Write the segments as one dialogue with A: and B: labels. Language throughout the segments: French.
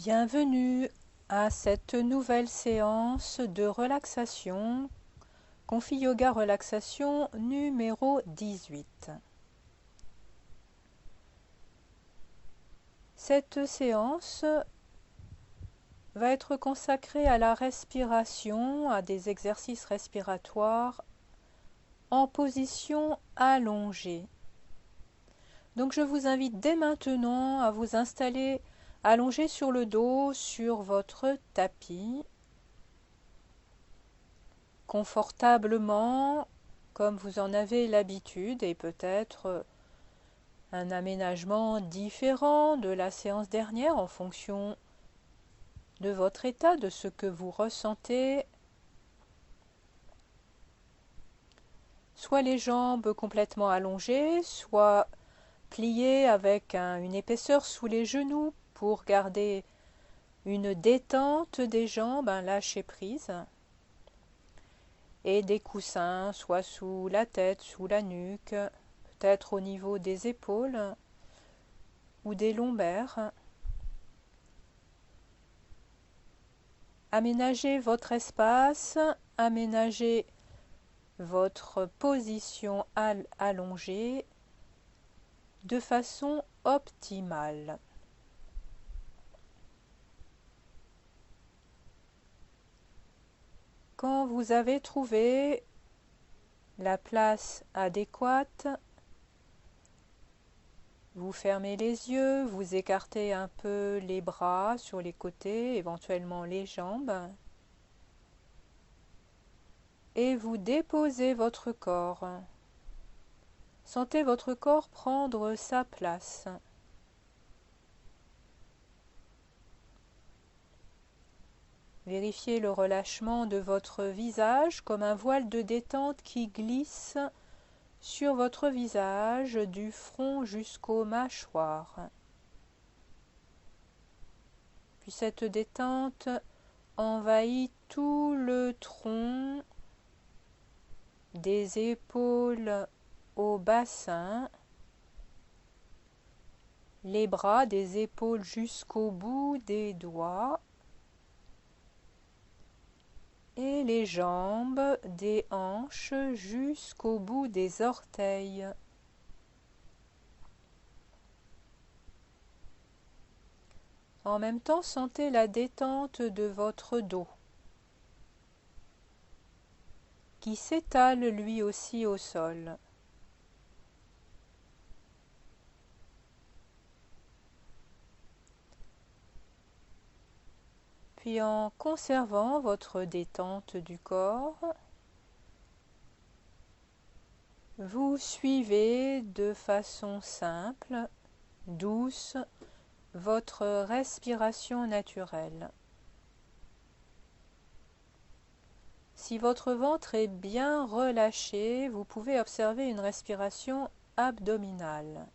A: Bienvenue à cette nouvelle séance de relaxation, Confi Yoga Relaxation numéro 18. Cette séance va être consacrée à la respiration, à des exercices respiratoires en position allongée. Donc je vous invite dès maintenant à vous installer allongé sur le dos sur votre tapis, confortablement comme vous en avez l'habitude, et peut-être un aménagement différent de la séance dernière en fonction de votre état, de ce que vous ressentez. Soit les jambes complètement allongées, soit pliées avec une épaisseur sous les genoux pour garder une détente des jambes, un lâcher-prise, et des coussins soit sous la tête, sous la nuque, peut-être au niveau des épaules ou des lombaires. Aménagez votre espace, aménagez votre position allongée de façon optimale. Quand vous avez trouvé la place adéquate, vous fermez les yeux, vous écartez un peu les bras sur les côtés, éventuellement les jambes, et vous déposez votre corps. Sentez votre corps prendre sa place. Vérifiez le relâchement de votre visage comme un voile de détente qui glisse sur votre visage du front jusqu'aux mâchoires. Puis cette détente envahit tout le tronc, des épaules au bassin, les bras des épaules jusqu'au bout des doigts, et les jambes des hanches jusqu'au bout des orteils. En même temps, sentez la détente de votre dos, qui s'étale lui aussi au sol. Puis en conservant votre détente du corps, vous suivez de façon simple, douce, votre respiration naturelle. Si votre ventre est bien relâché, vous pouvez observer une respiration abdominale.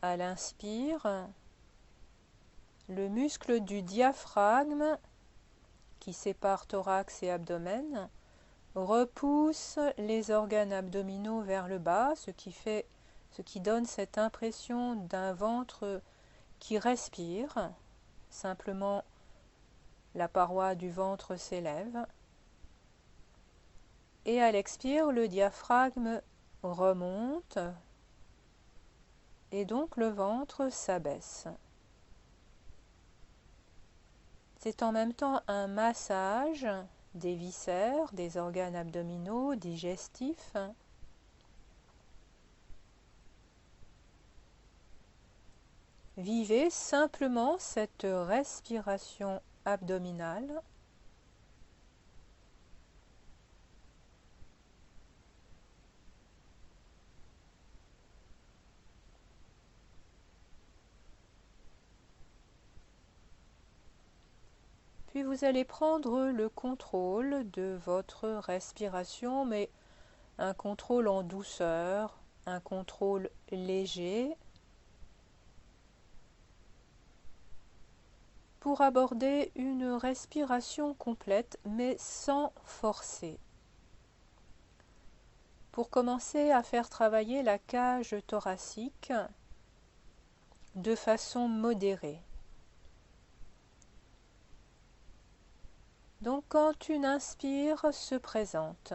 A: À l'inspire, le muscle du diaphragme qui sépare thorax et abdomen repousse les organes abdominaux vers le bas, ce qui donne cette impression d'un ventre qui respire. Simplement, la paroi du ventre s'élève. Et à l'expire, le diaphragme remonte et donc le ventre s'abaisse. C'est en même temps un massage des viscères, des organes abdominaux, digestifs. Vivez simplement cette respiration abdominale. Puis vous allez prendre le contrôle de votre respiration, mais un contrôle en douceur, un contrôle léger, pour aborder une respiration complète, mais sans forcer. Pour commencer à faire travailler la cage thoracique, de façon modérée. Donc quand une inspire se présente,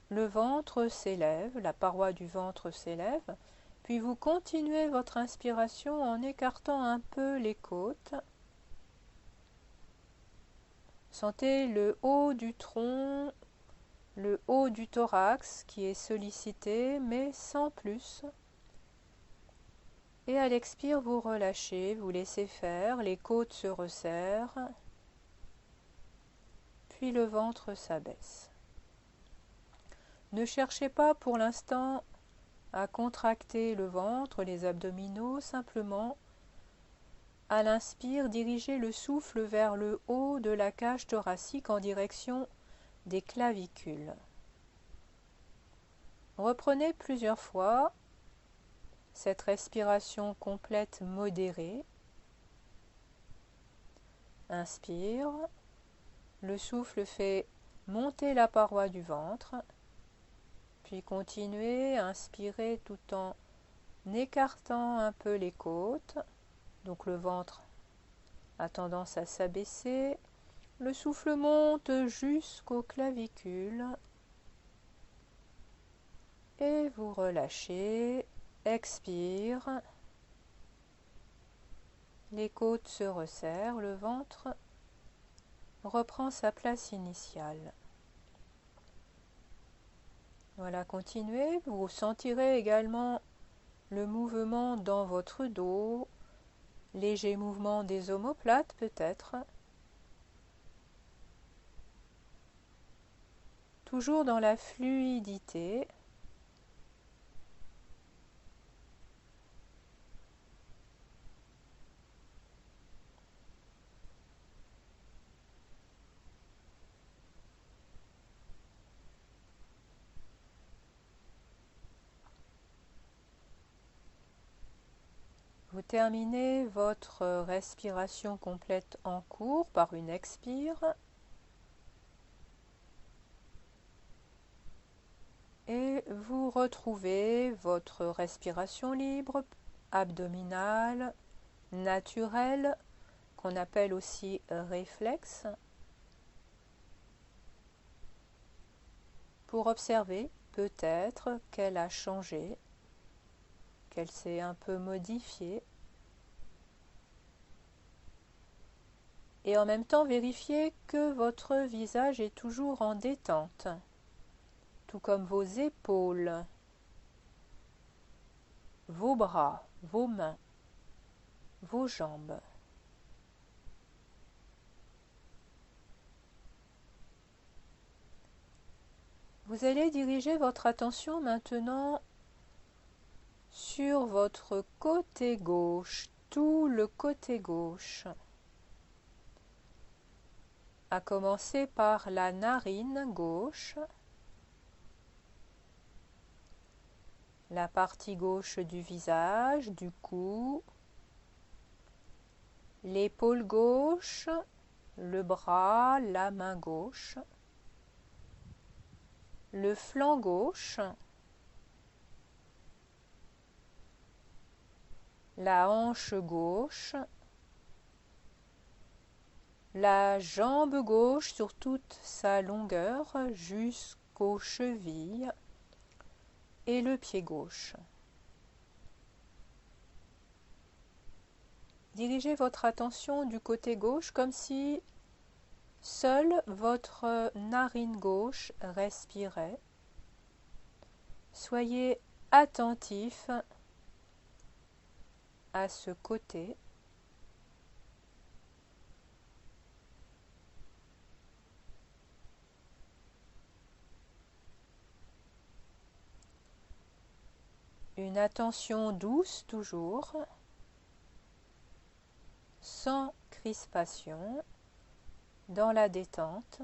A: le ventre s'élève, la paroi du ventre s'élève, puis vous continuez votre inspiration en écartant un peu les côtes. Sentez le haut du tronc, le haut du thorax qui est sollicité, mais sans plus. Et à l'expire, vous relâchez, vous laissez faire, les côtes se resserrent, puis le ventre s'abaisse. Ne cherchez pas pour l'instant à contracter le ventre, les abdominaux, simplement à l'inspire, dirigez le souffle vers le haut de la cage thoracique en direction des clavicules. Reprenez plusieurs fois cette respiration complète modérée. Inspire, le souffle fait monter la paroi du ventre, puis continuez à inspirer tout en écartant un peu les côtes. Donc le ventre a tendance à s'abaisser. Le souffle monte jusqu'aux clavicules. Et vous relâchez. Expire. Les côtes se resserrent. Le ventre reprend sa place initiale. Voilà, continuez. Vous sentirez également le mouvement dans votre dos. Léger mouvement des omoplates peut-être. Toujours dans la fluidité. Vous terminez votre respiration complète en cours par une expire. Et vous retrouvez votre respiration libre, abdominale, naturelle, qu'on appelle aussi réflexe, pour observer peut-être qu'elle a changé, qu'elle s'est un peu modifiée, et en même temps vérifier que votre visage est toujours en détente, tout comme vos épaules, vos bras, vos mains, vos jambes. Vous allez diriger votre attention maintenant sur votre côté gauche, tout le côté gauche, à commencer par la narine gauche, la partie gauche du visage, du cou, l'épaule gauche, le bras, la main gauche, le flanc gauche, la hanche gauche, la jambe gauche sur toute sa longueur jusqu'aux chevilles et le pied gauche. Dirigez votre attention du côté gauche comme si seule votre narine gauche respirait. Soyez attentif à ce côté. Une attention douce toujours, sans crispation, dans la détente.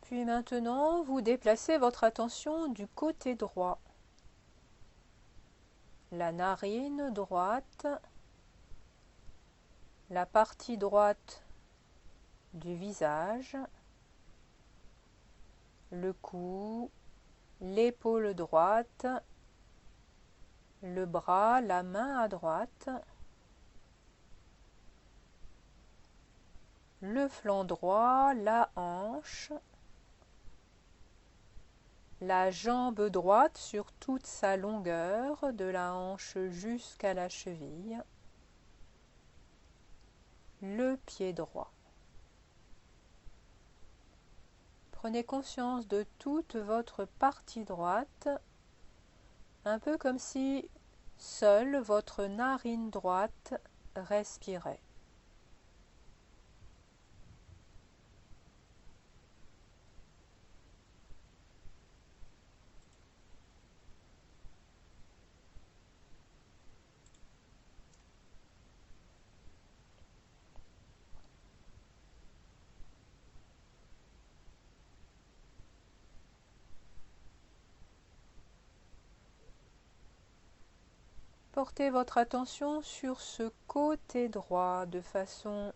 A: Puis maintenant, vous déplacez votre attention du côté droit. La narine droite, la partie droite du visage, le cou, l'épaule droite, le bras, la main à droite, le flanc droit, la hanche, la jambe droite sur toute sa longueur, de la hanche jusqu'à la cheville, le pied droit. Prenez conscience de toute votre partie droite, un peu comme si seule votre narine droite respirait. Portez votre attention sur ce côté droit de façon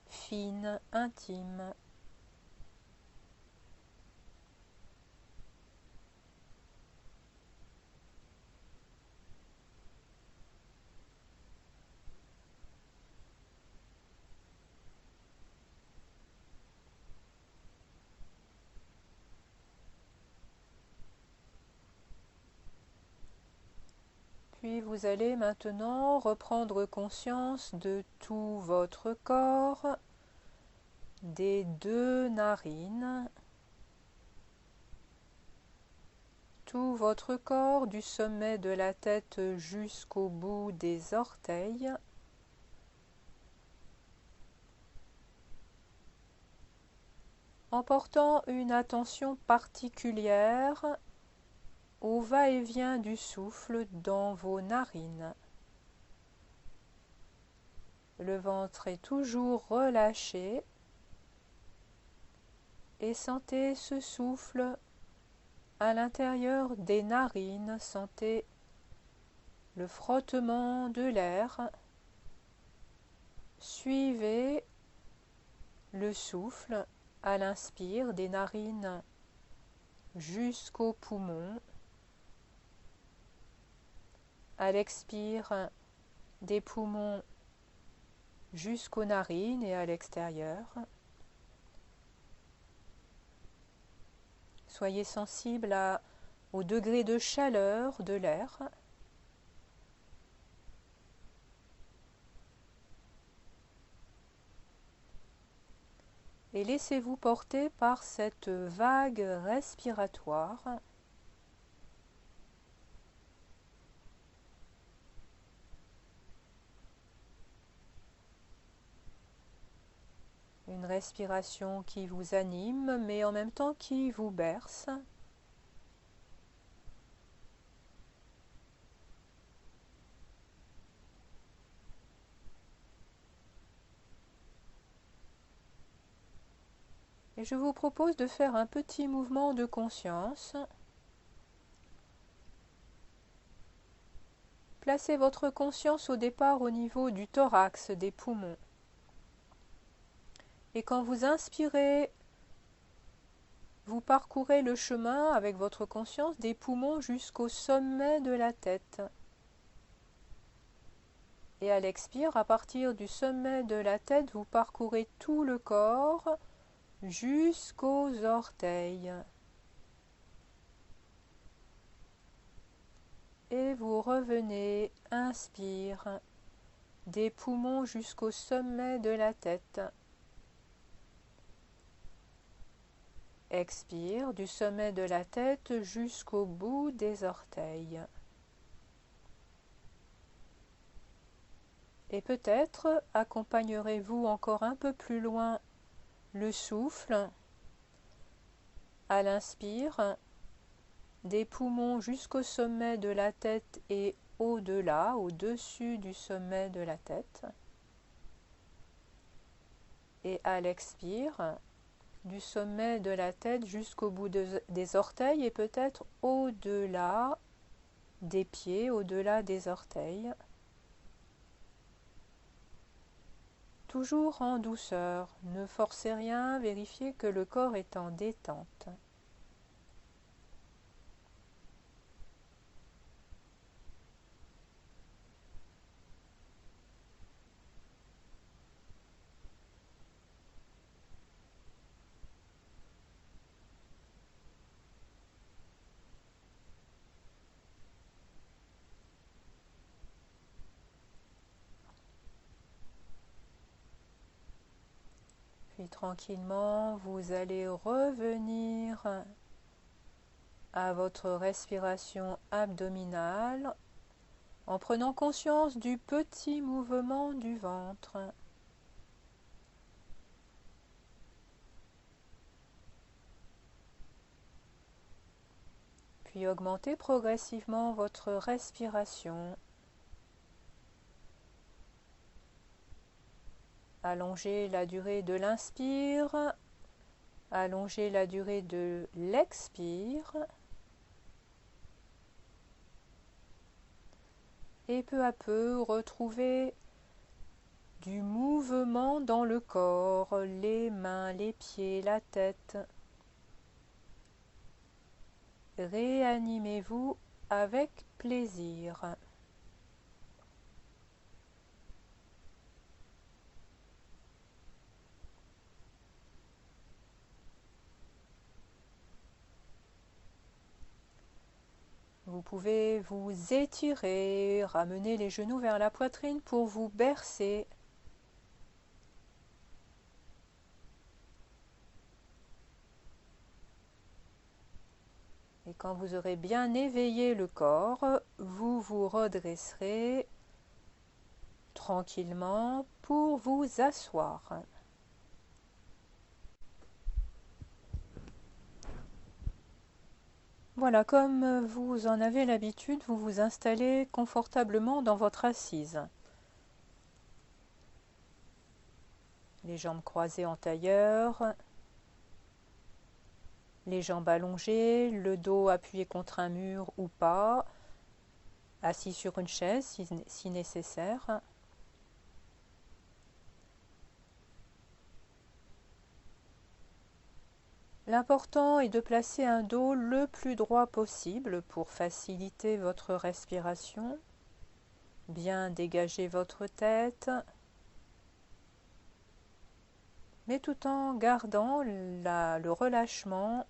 A: fine, intime. Puis vous allez maintenant reprendre conscience de tout votre corps, des deux narines, tout votre corps du sommet de la tête jusqu'au bout des orteils, en portant une attention particulière au va-et-vient du souffle dans vos narines. Le ventre est toujours relâché et sentez ce souffle à l'intérieur des narines, sentez le frottement de l'air. Suivez le souffle à l'inspire des narines jusqu'aux poumons, à l'expire des poumons jusqu'aux narines et à l'extérieur. Soyez sensible au degré de chaleur de l'air. Et laissez-vous porter par cette vague respiratoire. Une respiration qui vous anime, mais en même temps qui vous berce. Et je vous propose de faire un petit mouvement de conscience. Placez votre conscience au départ au niveau du thorax, des poumons. Et quand vous inspirez, vous parcourez le chemin avec votre conscience des poumons jusqu'au sommet de la tête. Et à l'expire, à partir du sommet de la tête, vous parcourez tout le corps jusqu'aux orteils. Et vous revenez, inspire, des poumons jusqu'au sommet de la tête. Expire du sommet de la tête jusqu'au bout des orteils. Et peut-être accompagnerez-vous encore un peu plus loin le souffle à l'inspire, des poumons jusqu'au sommet de la tête et au-delà, au-dessus du sommet de la tête. Et à l'expire, du sommet de la tête jusqu'au bout des orteils et peut-être au-delà des pieds, au-delà des orteils. Toujours en douceur, ne forcez rien, vérifiez que le corps est en détente. Puis tranquillement, vous allez revenir à votre respiration abdominale en prenant conscience du petit mouvement du ventre. Puis augmentez progressivement votre respiration. Allongez la durée de l'inspire, allongez la durée de l'expire. Et peu à peu, retrouvez du mouvement dans le corps, les mains, les pieds, la tête. Réanimez-vous avec plaisir. Vous pouvez vous étirer, ramener les genoux vers la poitrine pour vous bercer. Et quand vous aurez bien éveillé le corps, vous vous redresserez tranquillement pour vous asseoir. Voilà, comme vous en avez l'habitude, vous vous installez confortablement dans votre assise. Les jambes croisées en tailleur, les jambes allongées, le dos appuyé contre un mur ou pas, assis sur une chaise si nécessaire. L'important est de placer un dos le plus droit possible pour faciliter votre respiration, bien dégager votre tête, mais tout en gardant le relâchement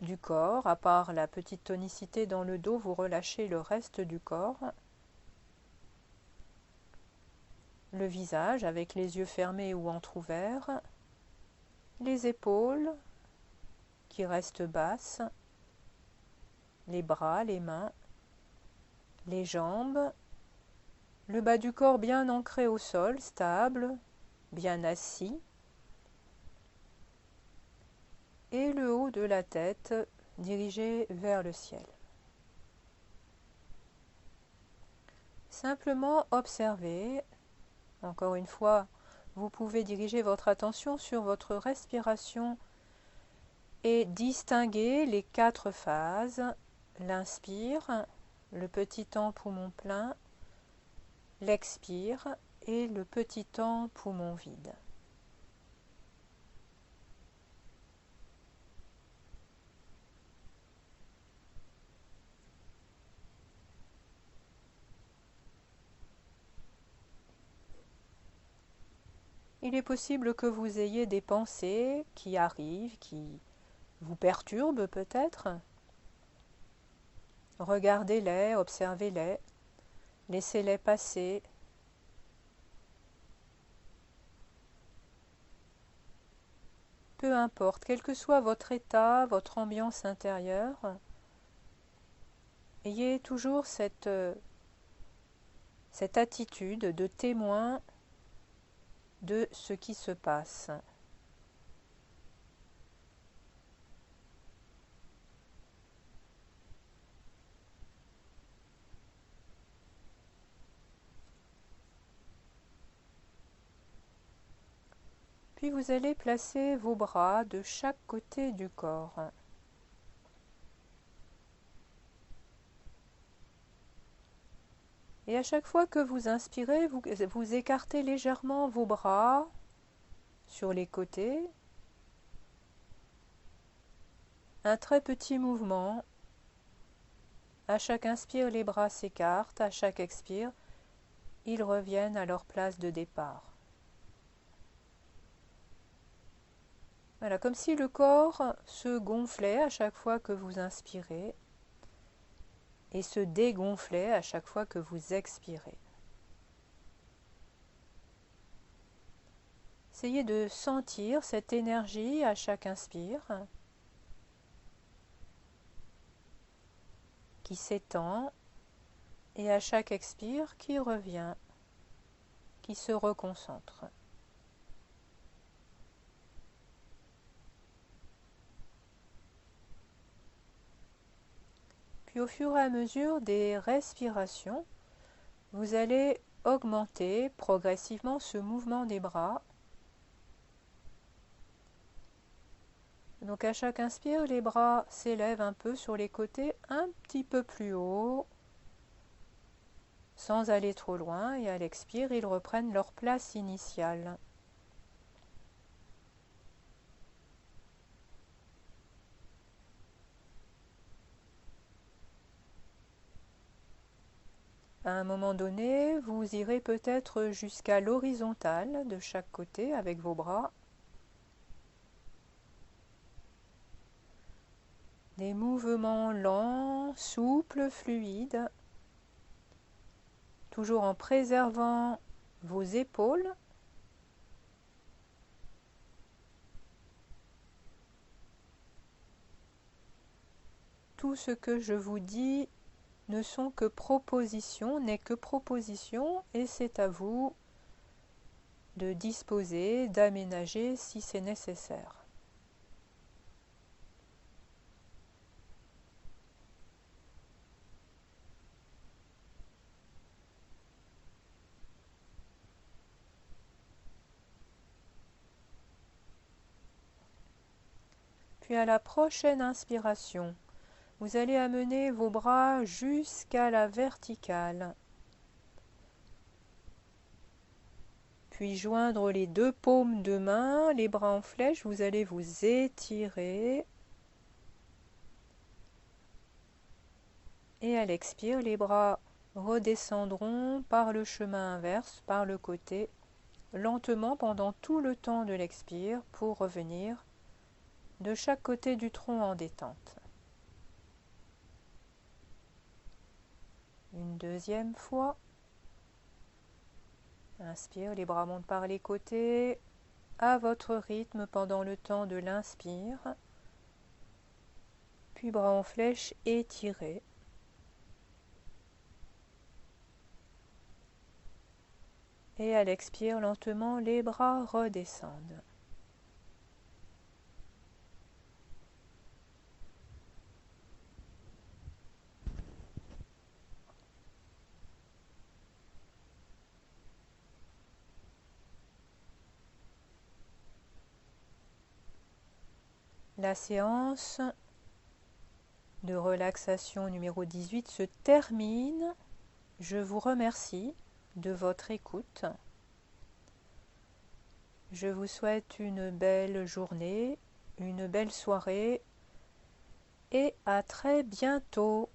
A: du corps. À part la petite tonicité dans le dos, vous relâchez le reste du corps. Le visage avec les yeux fermés ou entr'ouverts, les épaules qui restent basses, les bras, les mains, les jambes, le bas du corps bien ancré au sol, stable, bien assis, et le haut de la tête dirigé vers le ciel. Simplement observez. Encore une fois, vous pouvez diriger votre attention sur votre respiration et distinguer les 4 phases. L'inspire, le petit temps poumon plein, l'expire et le petit temps poumon vide. Il est possible que vous ayez des pensées qui arrivent, qui vous perturbent peut-être. Regardez-les, observez-les, laissez-les passer. Peu importe, quel que soit votre état, votre ambiance intérieure, ayez toujours cette attitude de témoin de ce qui se passe. Puis vous allez placer vos bras de chaque côté du corps. Et à chaque fois que vous inspirez, vous écartez légèrement vos bras sur les côtés. Un très petit mouvement. À chaque inspire, les bras s'écartent. À chaque expire, ils reviennent à leur place de départ. Voilà, comme si le corps se gonflait à chaque fois que vous inspirez et se dégonflait à chaque fois que vous expirez. Essayez de sentir cette énergie à chaque inspire qui s'étend et à chaque expire qui revient, qui se reconcentre. Puis au fur et à mesure des respirations, vous allez augmenter progressivement ce mouvement des bras. Donc à chaque inspire, les bras s'élèvent un peu sur les côtés, un petit peu plus haut, sans aller trop loin, et à l'expire, ils reprennent leur place initiale. À un moment donné, vous irez peut-être jusqu'à l'horizontale de chaque côté avec vos bras. Des mouvements lents, souples, fluides, toujours en préservant vos épaules. Tout ce que je vous dis ne sont que propositions, n'est que proposition, et c'est à vous de disposer, d'aménager si c'est nécessaire. Puis à la prochaine inspiration, vous allez amener vos bras jusqu'à la verticale. Puis joindre les deux paumes de main, les bras en flèche, vous allez vous étirer. Et à l'expire, les bras redescendront par le chemin inverse, par le côté, lentement pendant tout le temps de l'expire pour revenir de chaque côté du tronc en détente. Une deuxième fois. Inspire, les bras montent par les côtés, à votre rythme pendant le temps de l'inspire. Puis bras en flèche étirés. Et à l'expire, lentement, les bras redescendent. La séance de relaxation numéro 18 se termine. Je vous remercie de votre écoute. Je vous souhaite une belle journée, une belle soirée et à très bientôt.